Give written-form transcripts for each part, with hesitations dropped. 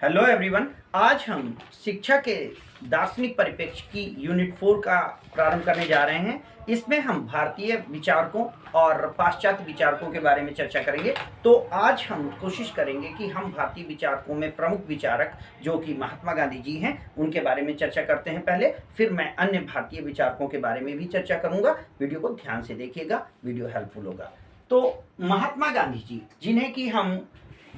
Hello everyone. आज हम शिक्षा के दार्शनिक परिप्रेक्ष्य की यूनिट 4 का प्रारंभ करने जा रहे हैं। इसमें हम भारतीय विचारकों और पाश्चात्य विचारकों के बारे में चर्चा करेंगे। तो आज हम कोशिश करेंगे कि हम भारतीय विचारकों में प्रमुख विचारक जो कि महात्मा गांधी जी हैं उनके बारे में चर्चा करते हैं पहले, फिर मैं अन्य भारतीय विचारकों के बारे में भी चर्चा करूंगा। वीडियो को ध्यान से देखिएगा, वीडियो हेल्पफुल होगा। तो महात्मा गांधी जी, जिन्हें कि हम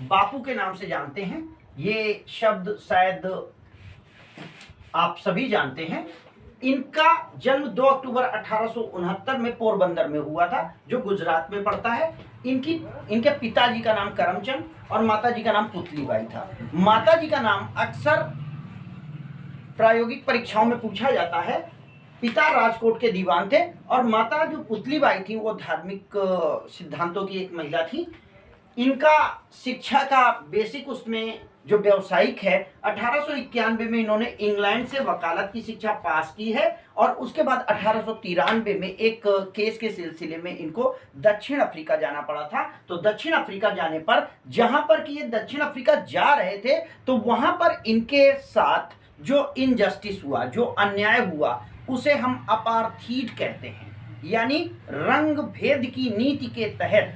बापू के नाम से जानते हैं, ये शब्द शायद आप सभी जानते हैं। इनका जन्म 2 अक्टूबर 1869 में पोरबंदर में हुआ था, जो गुजरात में पड़ता है। इनके पिताजी का नाम करमचंद और माताजी का नाम पुतलीबाई था। माताजी का नाम अक्सर प्रायोगिक परीक्षाओं में पूछा जाता है। पिता राजकोट के दीवान थे और माता जो पुतलीबाई थी वो धार्मिक सिद्धांतों की एक महिला थी। इनका शिक्षा का बेसिक उसमें जो व्यावसायिक है, 1891 में इन्होंने इंग्लैंड से वकालत की शिक्षा पास की है और उसके बाद 1893 में एक केस के सिलसिले में इनको दक्षिण अफ्रीका जाना पड़ा था। तो दक्षिण अफ्रीका जाने पर, जहां पर कि ये दक्षिण अफ्रीका जा रहे थे, तो वहां पर इनके साथ जो इनजस्टिस हुआ, जो अन्याय हुआ, उसे हम अपार्थीड कहते हैं। यानी रंग भेद की नीति के तहत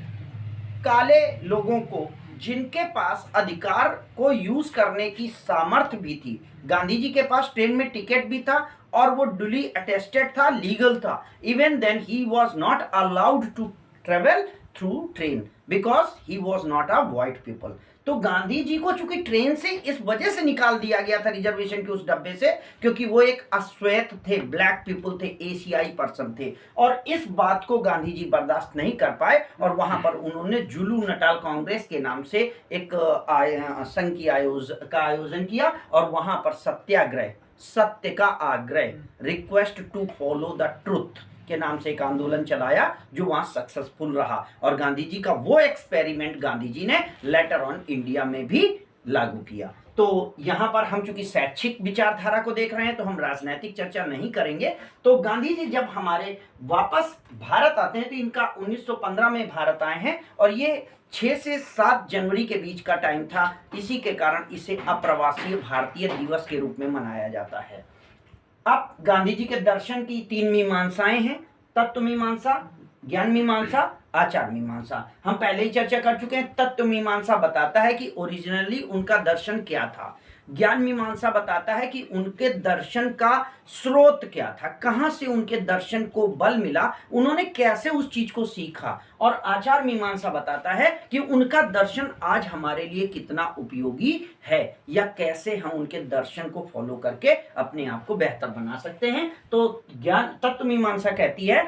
काले लोगों को, जिनके पास अधिकार को यूज करने की सामर्थ्य भी थी, गांधी जी के पास ट्रेन में टिकट भी था और वो डुली अटेस्टेड था, लीगल था। Even then he was not allowed to travel through train because he was not a white people. तो गांधी जी को चूंकि ट्रेन से इस वजह से निकाल दिया गया था, रिजर्वेशन के उस डब्बे से, क्योंकि वो एक अश्वेत थे, ब्लैक पीपल थे, एशियाई पर्सन थे, और इस बात को गांधी जी बर्दाश्त नहीं कर पाए और वहां पर उन्होंने जुलू नटाल कांग्रेस के नाम से एक संघ का आयोजन किया और वहां पर सत्याग्रह, सत्य का आग्रह, request to follow the truth के नाम से एक आंदोलन चलाया, जो वहां सक्सेसफुल रहा। और गांधी जी का वो एक्सपेरिमेंट गांधी जी ने लेटर ऑन इंडिया में भी लागू किया। तो यहां पर हम चूंकि शैक्षिक विचारधारा को देख रहे हैं तो हम राजनीतिक चर्चा नहीं करेंगे। तो गांधी जी जब हमारे वापस भारत आते हैं, तो इनका 1915 में भारत आए हैं और ये 6 से 7 जनवरी के बीच का टाइम था। इसी के कारण इसे अप्रवासी भारतीय दिवस के रूप में मनाया जाता है। अब गांधी जी के दर्शन की 3 मीमांसाएं हैं: तत्व मीमांसा, ज्ञान मीमांसा, आचार मीमांसा। हम पहले ही चर्चा कर चुके हैं। तत्व मीमांसा बताता है कि ओरिजिनली उनका दर्शन क्या था। ज्ञान मीमांसा बताता है कि उनके दर्शन का स्रोत क्या था, कहां से उनके दर्शन को बल मिला, उन्होंने कैसे उस चीज को सीखा। और आचार मीमांसा बताता है कि उनका दर्शन आज हमारे लिए कितना उपयोगी है या कैसे हम उनके दर्शन को फॉलो करके अपने आप को बेहतर बना सकते हैं। तो ज्ञान तत्व मीमांसा कहती है,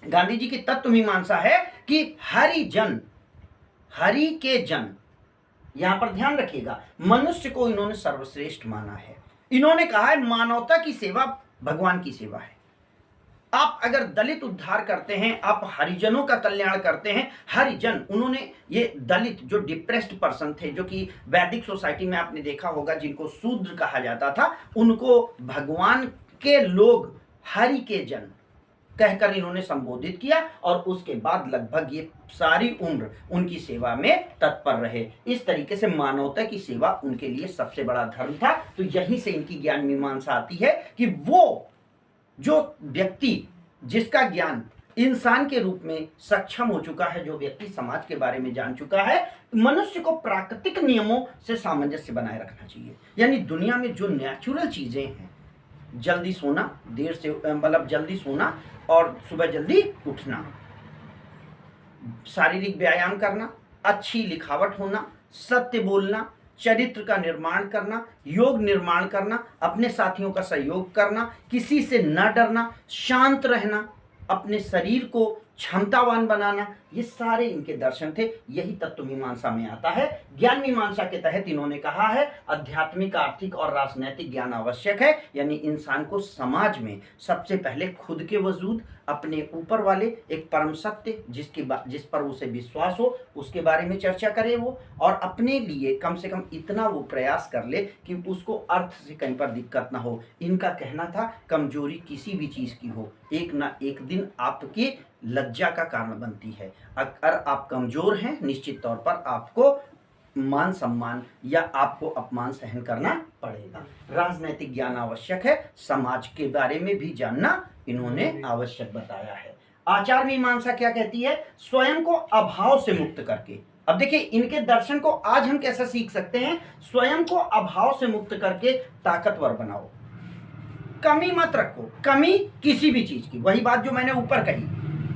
गांधी जी की तत्व मीमांसा है कि हरिजन, हरि के जन, यहां पर ध्यान रखिएगा, मनुष्य को इन्होंने सर्वश्रेष्ठ माना है। इन्होंने कहा है मानवता की सेवा भगवान की सेवा है। आप अगर दलित उद्धार करते हैं, आप हरिजनों का कल्याण करते हैं। हरिजन, उन्होंने ये दलित जो डिप्रेस्ड पर्सन थे, जो कि वैदिक सोसाइटी में आपने देखा होगा जिनको शूद्र कहा जाता था, उनको भगवान के लोग, हरि के जन कहकर इन्होंने संबोधित किया और उसके बाद लगभग ये सारी उम्र उनकी सेवा में तत्पर रहे। इस तरीके से मानवता की सेवा उनके लिए सबसे बड़ा धर्म था। तो यहीं से इनकी ज्ञान मीमांसा आती है कि वो जो व्यक्ति जिसका ज्ञान इंसान के रूप में सक्षम हो चुका है, जो व्यक्ति समाज के बारे में जान चुका है, मनुष्य को प्राकृतिक नियमों से सामंजस्य बनाए रखना चाहिए। यानी दुनिया में जो नेचुरल चीजें हैं, जल्दी सोना, देर से मतलब जल्दी सोना और सुबह जल्दी उठना, शारीरिक व्यायाम करना, अच्छी लिखावट होना, सत्य बोलना, चरित्र का निर्माण करना, योग निर्माण करना, अपने साथियों का सहयोग करना, किसी से न डरना, शांत रहना, अपने शरीर को क्षमतावान बनाना, ये सारे इनके दर्शन थे। यही तत्व मीमांसा में आता है। ज्ञान मीमांसा के तहत इन्होंने कहा है आध्यात्मिक, आर्थिक और राजनैतिक ज्ञान आवश्यक है। यानी इंसान को समाज में सबसे पहले खुद के वजूद, अपने ऊपर वाले एक परम सत्य जिस पर उसे विश्वास हो, उसके बारे में चर्चा करे वो, और अपने लिए कम से कम इतना वो प्रयास कर ले कि उसको अर्थ से कहीं पर दिक्कत ना हो। इनका कहना था कमजोरी किसी भी चीज की हो, एक ना एक दिन आपकी लज्जा का कारण बनती है। अगर आप कमजोर हैं, निश्चित तौर पर आपको मान सम्मान या आपको अपमान सहन करना पड़ेगा। राजनैतिक ज्ञान आवश्यक है, समाज के बारे में भी जानना इन्होंने आवश्यक बताया है। आचार मीमांसा क्या कहती है? स्वयं को अभाव से मुक्त करके। अब देखिए इनके दर्शन को आज हम कैसे सीख सकते हैं? स्वयं को अभाव से मुक्त करके ताकतवर बनाओ, कमी मत रखो। कमी किसी भी चीज की, वही बात जो मैंने ऊपर कही,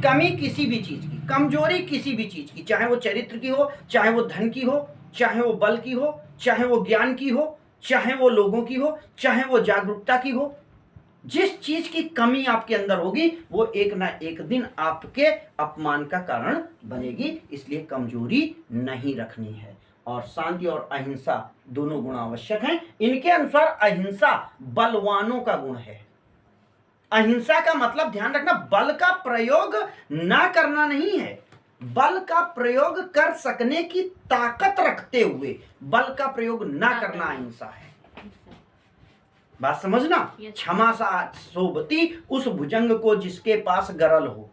कमी किसी भी चीज की, कमजोरी किसी भी चीज की, चाहे वो चरित्र की हो, चाहे वो धन की हो, चाहे वो बल की हो, चाहे वो ज्ञान की हो, चाहे वो लोगों की हो, चाहे वो जागरूकता की हो, जिस चीज की कमी आपके अंदर होगी वो एक ना एक दिन आपके अपमान का कारण बनेगी। इसलिए कमजोरी नहीं रखनी है। और शांति और अहिंसा दोनों गुण आवश्यक हैं। इनके अनुसार अहिंसा बलवानों का गुण है। अहिंसा का मतलब ध्यान रखना, बल का प्रयोग ना करना नहीं है, बल का प्रयोग कर सकने की ताकत रखते हुए बल का प्रयोग ना करना अहिंसा है। बात समझना। क्षमा सा शोभती उस भुजंग को जिसके पास गरल हो।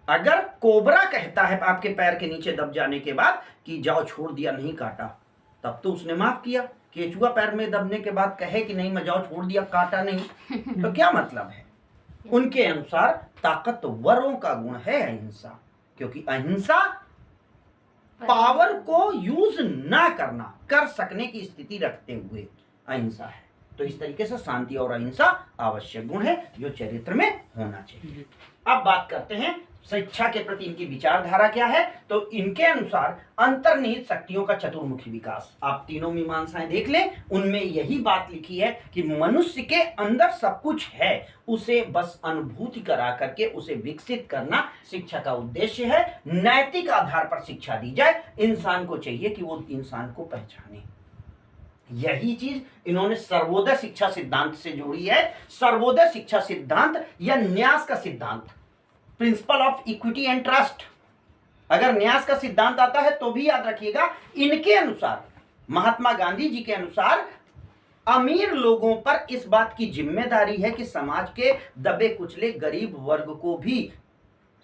अगर कोबरा कहता है आपके पैर के नीचे दब जाने के बाद कि जाओ छोड़ दिया, नहीं काटा, तब तो उसने माफ किया। केचुआ पैर में दबने के बाद कहे कि नहीं मैं जाओ छोड़ दिया, काटा नहीं, तो क्या मतलब है? उनके अनुसार ताकतवरों का गुण है अहिंसा, क्योंकि अहिंसा पावर को यूज ना करना, कर सकने की स्थिति रखते हुए अहिंसा है। तो इस तरीके से शांति और अहिंसा आवश्यक गुण है जो चरित्र में होना चाहिए। अब बात करते हैं शिक्षा के प्रति इनकी विचारधारा क्या है। तो इनके अनुसार अंतर्निहित शक्तियों का चतुर्मुखी विकास। आप तीनों मीमांसाएं देख लें, उनमें यही बात लिखी है कि मनुष्य के अंदर सब कुछ है, उसे बस अनुभूति करा करके उसे विकसित करना शिक्षा का उद्देश्य है। नैतिक आधार पर शिक्षा दी जाए। इंसान को चाहिए कि वो इंसान को पहचाने। यही चीज इन्होंने सर्वोदय शिक्षा सिद्धांत से जोड़ी है। सर्वोदय शिक्षा सिद्धांत या न्यास का सिद्धांत, principle of equity and trust. अगर न्यास का सिद्धांत आता है तो भी याद रखिएगा, इनके अनुसार, महात्मा गांधी जी के अनुसार, अमीर लोगों पर इस बात की जिम्मेदारी है कि समाज के दबे कुचले गरीब वर्ग को भी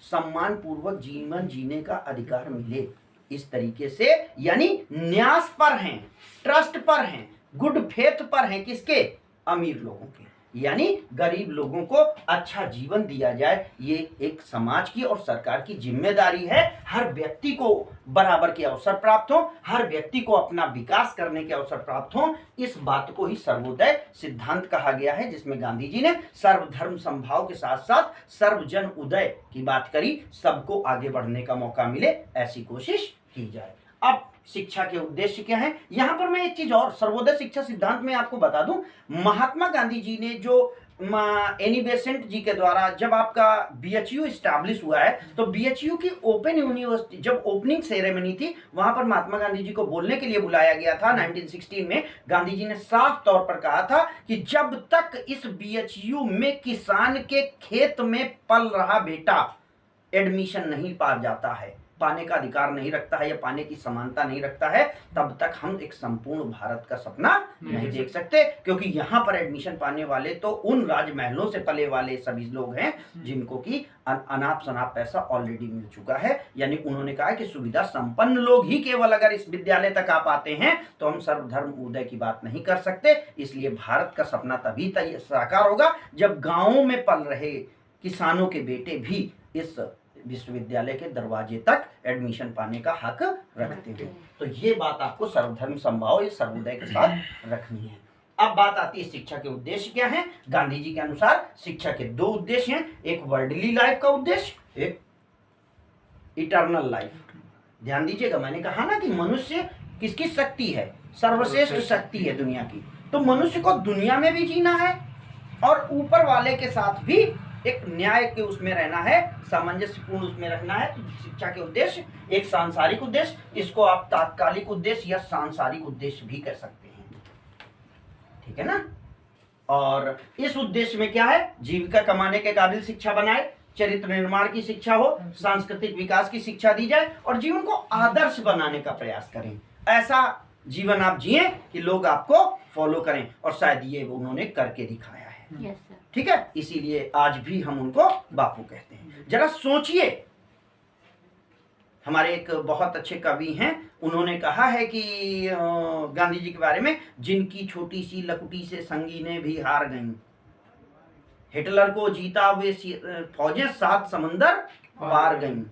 सम्मान पूर्वक जीवन जीने का अधिकार मिले। इस तरीके से यानी न्यास पर हैं, ट्रस्ट पर हैं, गुड फेथ पर हैं, किसके? अमीर लोगों के, यानी गरीब लोगों को अच्छा जीवन दिया जाए। ये एक समाज की और सरकार की जिम्मेदारी है। हर व्यक्ति को बराबर के अवसर प्राप्त हो, हर व्यक्ति को अपना विकास करने के अवसर प्राप्त हो। इस बात को ही सर्वोदय सिद्धांत कहा गया है, जिसमें गांधी जी ने सर्वधर्म समभाव के साथ साथ सर्वजन उदय की बात करी। सबको आगे बढ़ने का मौका मिले, ऐसी कोशिश की जाए। अब शिक्षा के उद्देश्य क्या है? यहां पर मैं एक चीज और सर्वोदय शिक्षा सिद्धांत में आपको बता दूं, महात्मा गांधी जी ने जो एनी बेसेंट जी के द्वारा जब आपका बीएचयू स्टैब्लिश हुआ है, तो बीएचयू की ओपन यूनिवर्सिटी जब ओपनिंग सेरेमनी थी, वहां पर महात्मा गांधी जी को बोलने के लिए बुलाया गया था। 1916 में गांधी जी ने साफ तौर पर कहा था कि जब तक इस बीएचयू में किसान के खेत में पल रहा बेटा एडमिशन नहीं पा जाता है, पाने का अधिकार नहीं रखता है या पाने की समानता नहीं रखता है, तब तक हम एक संपूर्ण भारत का सपना नहीं देख सकते। क्योंकि यहाँ पर एडमिशन पाने वाले तो उन राजमहलों से पले वाले सभी लोग हैं जिनको की अनाप शनाप पैसा ऑलरेडी मिल चुका है। यानी उन्होंने कहा कि सुविधा संपन्न लोग ही केवल अगर इस विद्यालय तक आ पाते हैं तो हम सर्वधर्म उदय की बात नहीं कर सकते। इसलिए भारत का सपना तभी साकार होगा जब गांवों में पल रहे किसानों के बेटे भी इस विश्वविद्यालय के दरवाजे तक एडमिशन पाने का हक रखते हैं। तो ये बात आपको सर्वधर्म समभाव इस सर्वोदय के साथ रखनी है। अब बात आती है शिक्षा के उद्देश्य क्या है। गांधी जी के अनुसार शिक्षा के दो उद्देश्य हैं, एक वर्ल्डली लाइफ का उद्देश्य, एक इटर्नल लाइफ। ध्यान दीजिएगा, मैंने कहा ना कि मनुष्य किसकी शक्ति है? सर्वश्रेष्ठ शक्ति है दुनिया की। तो मनुष्य को दुनिया में भी जीना है और ऊपर वाले के साथ भी एक न्याय के उसमें रहना है, सामंजस्यपूर्ण उसमें रखना है। तो शिक्षा के उद्देश्य एक सांसारिक उद्देश्य, इसको आप तात्कालिक उद्देश्य या सांसारिक उद्देश्य भी कह सकते हैं, ठीक है ना। और इस उद्देश्य में क्या है? जीविका कमाने के काबिल शिक्षा बनाए, चरित्र निर्माण की शिक्षा हो, सांस्कृतिक विकास की शिक्षा दी जाए और जीवन को आदर्श बनाने का प्रयास करें। ऐसा जीवन आप जिए कि लोग आपको फॉलो करें, और शायद ये उन्होंने करके दिखाया है। ठीक है, इसीलिए आज भी हम उनको बापू कहते हैं। जरा सोचिए, हमारे एक बहुत अच्छे कवि हैं, उन्होंने कहा है कि गांधी जी के बारे में, जिनकी छोटी सी लकुटी से संगीनें भी हार गईं, हिटलर को जीता वे फौजें 7 समंदर पार गईं।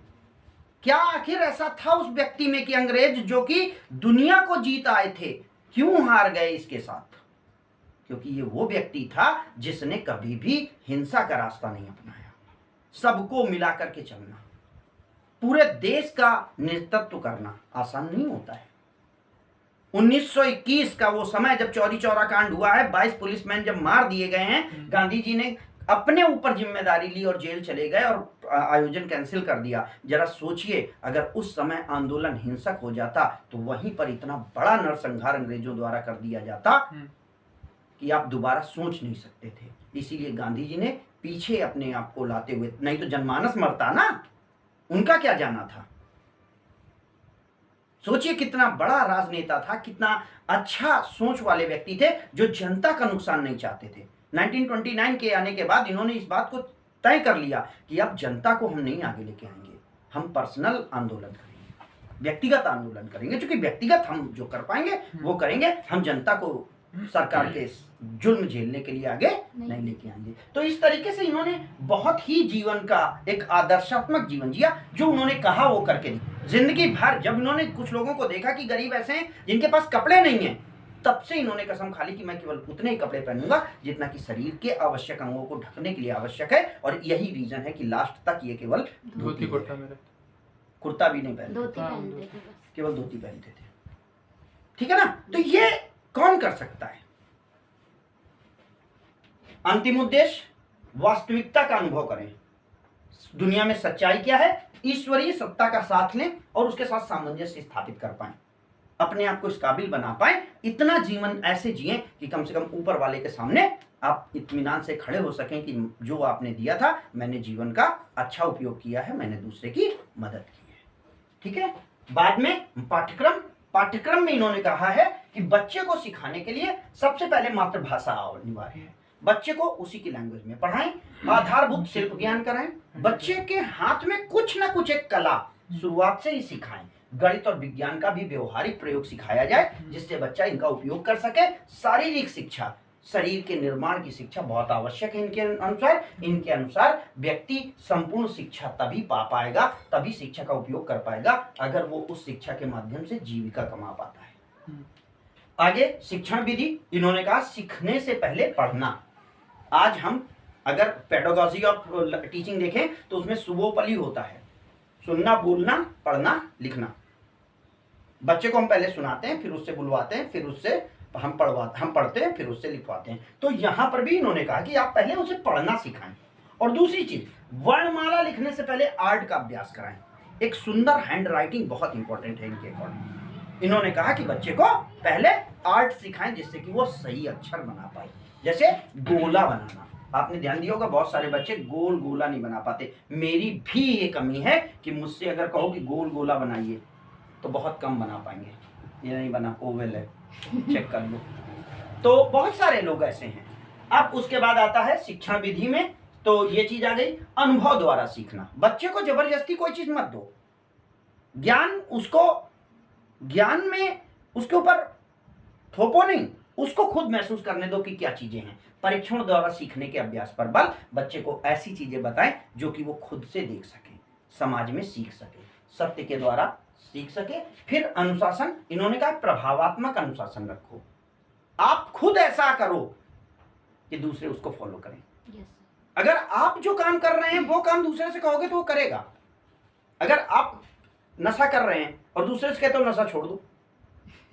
क्या आखिर ऐसा था उस व्यक्ति में कि अंग्रेज जो कि दुनिया को जीत आए थे, क्यों हार गए इसके साथ? क्योंकि ये वो व्यक्ति था जिसने कभी भी हिंसा का रास्ता नहीं अपनाया, सबको मिला करके चलना, पूरे देश का नेतृत्व करना आसान नहीं होता है। 1921 का वो समय जब चौरी चौरा कांड हुआ है, 22 पुलिसमैन जब मार दिए गए हैं, गांधी जी ने अपने ऊपर जिम्मेदारी ली और जेल चले गए और आयोजन कैंसिल कर दिया। जरा सोचिए, अगर उस समय आंदोलन हिंसक हो जाता तो वहीं पर इतना बड़ा नरसंहार अंग्रेजों द्वारा कर दिया जाता कि आप दोबारा सोच नहीं सकते थे। इसीलिए गांधी जी ने पीछे अपने आप को लाते हुए, नहीं तो जनमानस मरता ना, उनका क्या जाना था। सोचिए कितना बड़ा राजनेता था, कितना अच्छा सोच वाले व्यक्ति थे जो जनता का नुकसान नहीं चाहते थे। 1929 के आने के बाद इन्होंने इस बात को तय कर लिया कि अब जनता को हम नहीं आगे लेके आएंगे, हम पर्सनल आंदोलन करेंगे, व्यक्तिगत आंदोलन करेंगे। क्योंकि व्यक्तिगत हम जो कर पाएंगे वो करेंगे, हम जनता को सरकार के जुल्म झेलने के लिए आगे नहीं लेके आएंगे। तो इस तरीके से इन्होंने बहुत ही जीवन का एक आदर्शात्मक जीवन जिया, जो उन्होंने कहा वो करके दी। जिंदगी भर जब इन्होंने कुछ लोगों को देखा कि गरीब ऐसे हैं जिनके पास कपड़े नहीं हैं, तब से इन्होंने कसम खा ली कि मैं केवल उतने ही कपड़े पहनूंगा जितना कि शरीर के आवश्यक अंगों को ढकने के लिए आवश्यक है। और यही रीजन है कि लास्ट तक ये केवल धोती कुर्ता भी नहीं पहनते, केवल धोती पहनते थे। ठीक है ना? तो ये कौन कर सकता है? अंतिम उद्देश्य वास्तविकता का अनुभव करें, दुनिया में सच्चाई क्या है, ईश्वरीय सत्ता का साथ लें और उसके साथ सामंजस्य स्थापित कर पाएं, अपने आप को इस काबिल बना पाएं, इतना जीवन ऐसे जिएं कि कम से कम ऊपर वाले के सामने आप इत्मीनान से खड़े हो सकें कि जो आपने दिया था मैंने जीवन का अच्छा उपयोग किया है, मैंने दूसरे की मदद की है। ठीक है? बाद में पाठ्यक्रम में इन्होंने कहा है कि बच्चे को सिखाने के लिए सबसे पहले मातृभाषा अनिवार्य है, बच्चे को उसी की लैंग्वेज में पढ़ाएं, आधारभूत शिल्प ज्ञान कराएं, बच्चे के हाथ में कुछ ना कुछ एक कला शुरुआत से ही सिखाएं, गणित और विज्ञान का भी व्यवहारिक प्रयोग सिखाया जाए जिससे बच्चा इनका उपयोग कर सके। शारीरिक शिक्षा, शरीर के निर्माण की शिक्षा बहुत आवश्यक है इनके अनुसार व्यक्ति संपूर्ण शिक्षा तभी पा पाएगा, तभी शिक्षा का उपयोग कर पाएगा अगर वो उस शिक्षा के माध्यम से जीविका कमा पाता है। आगे शिक्षण विधि, इन्होंने कहा सीखने से पहले पढ़ना। आज हम अगर पेडागॉजी ऑफ टीचिंग देखें तो उसमें सुबोपली होता है, सुनना, बोलना, पढ़ना, लिखना। बच्चे को हम पहले सुनाते हैं, फिर उससे बुलवाते हैं, फिर उससे हम पढ़ते हैं, फिर उससे लिखवाते हैं। तो यहां पर भी इन्होंने कहा कि आप पहले उसे पढ़ना सिखाएं। और दूसरी चीज, वर्णमाला लिखने से पहले आर्ट का अभ्यास कराएं। एक सुंदर हैंड राइटिंग बहुत इंपॉर्टेंट है इनके अकॉर्डिंग। इन्होंने कहा कि बच्चे को पहले आर्ट सिखाएं जिससे कि वो सही अक्षर बना पाए। जैसे गोला बनाना, आपने ध्यान दिया होगा बहुत सारे बच्चे गोल गोला नहीं बना पाते। मेरी भी ये कमी है कि मुझसे अगर कहो कि गोल गोला बनाइए तो बहुत कम बना पाएंगे। ये नहीं बना, ओवल है, चेक कर लो। तो बहुत सारे लोग ऐसे हैं। अब उसके बाद आता है शिक्षण विधि में, तो ये चीज आ गई अनुभव द्वारा सीखना। बच्चे को जबरदस्ती कोई चीज मत दो, ज्ञान में उसके ऊपर थोपो नहीं, उसको खुद महसूस करने दो कि क्या चीजें हैं। परीक्षण द्वारा सीखने के अभ्यास पर बल, बच्चे को ऐसी चीजें बताएं जो कि वो खुद से देख सके, समाज में सीख सके, सत्य के द्वारा सीख सके। फिर अनुशासन, इन्होंने कहा प्रभावात्मक अनुशासन रखो, आप खुद ऐसा करो कि दूसरे उसको फॉलो करें। अगर आप जो काम कर रहे हैं वो काम दूसरे से कहोगे तो वो करेगा। अगर आप नशा कर रहे हैं और दूसरे से कहते हो नशा छोड़ दो,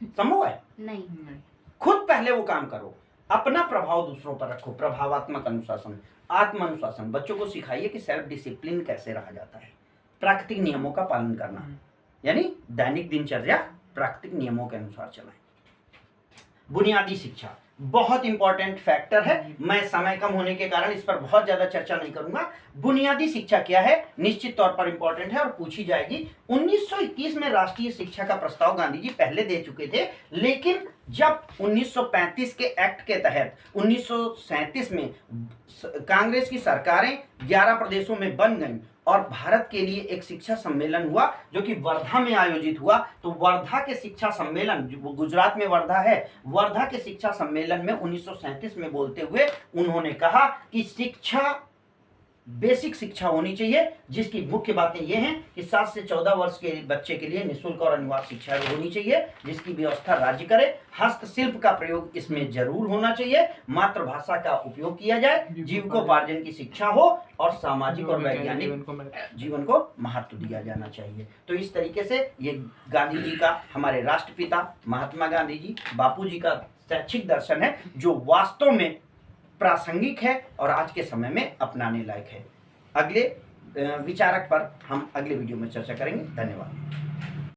संभव है? नहीं। खुद पहले वो काम करो, अपना प्रभाव दूसरों पर रखो। प्रभावात्मक अनुशासन, आत्म अनुशासन, बच्चों को सिखाइए कि सेल्फ डिसिप्लिन कैसे रहा जाता है। प्राकृतिक नियमों का पालन करना, यानी दैनिक दिनचर्या प्राकृतिक नियमों के अनुसार चलाएं। बुनियादी शिक्षा बहुत इंपॉर्टेंट फैक्टर है, मैं समय कम होने के कारण इस पर बहुत ज्यादा चर्चा नहीं करूंगा। बुनियादी शिक्षा क्या है, निश्चित तौर पर इंपॉर्टेंट है और पूछी जाएगी। 1921 में राष्ट्रीय शिक्षा का प्रस्ताव गांधी जी पहले दे चुके थे, लेकिन जब 1935 के एक्ट के तहत 1937 में कांग्रेस की सरकारें 11 प्रदेशों में बन गईं और भारत के लिए एक शिक्षा सम्मेलन हुआ जो कि वर्धा में आयोजित हुआ। तो वर्धा के शिक्षा सम्मेलन, जो गुजरात में वर्धा है, वर्धा के शिक्षा सम्मेलन में 1937 में बोलते हुए उन्होंने कहा कि शिक्षा, बेसिक शिक्षा होनी चाहिए, जिसकी मुख्य बातें ये हैं कि 7 से 14 वर्ष के बच्चे के लिए निःशुल्क और अनिवार्य शिक्षा होनी चाहिए, जिसकी व्यवस्था राज्य करे। हस्तशिल्प का प्रयोग इसमें जरूर होना चाहिए, मातृभाषा का उपयोग किया जाए, जीविकोपार्जन की शिक्षा हो और सामाजिक और वैज्ञानिक जीवन को महत्व दिया जाना चाहिए। तो इस तरीके से ये गांधी जी का, हमारे राष्ट्रपिता महात्मा गांधी जी, बापू जी का शैक्षिक दर्शन है, जो वास्तव में प्रासंगिक है और आज के समय में अपनाने लायक है। अगले विचारक पर हम अगले वीडियो में चर्चा करेंगे। धन्यवाद।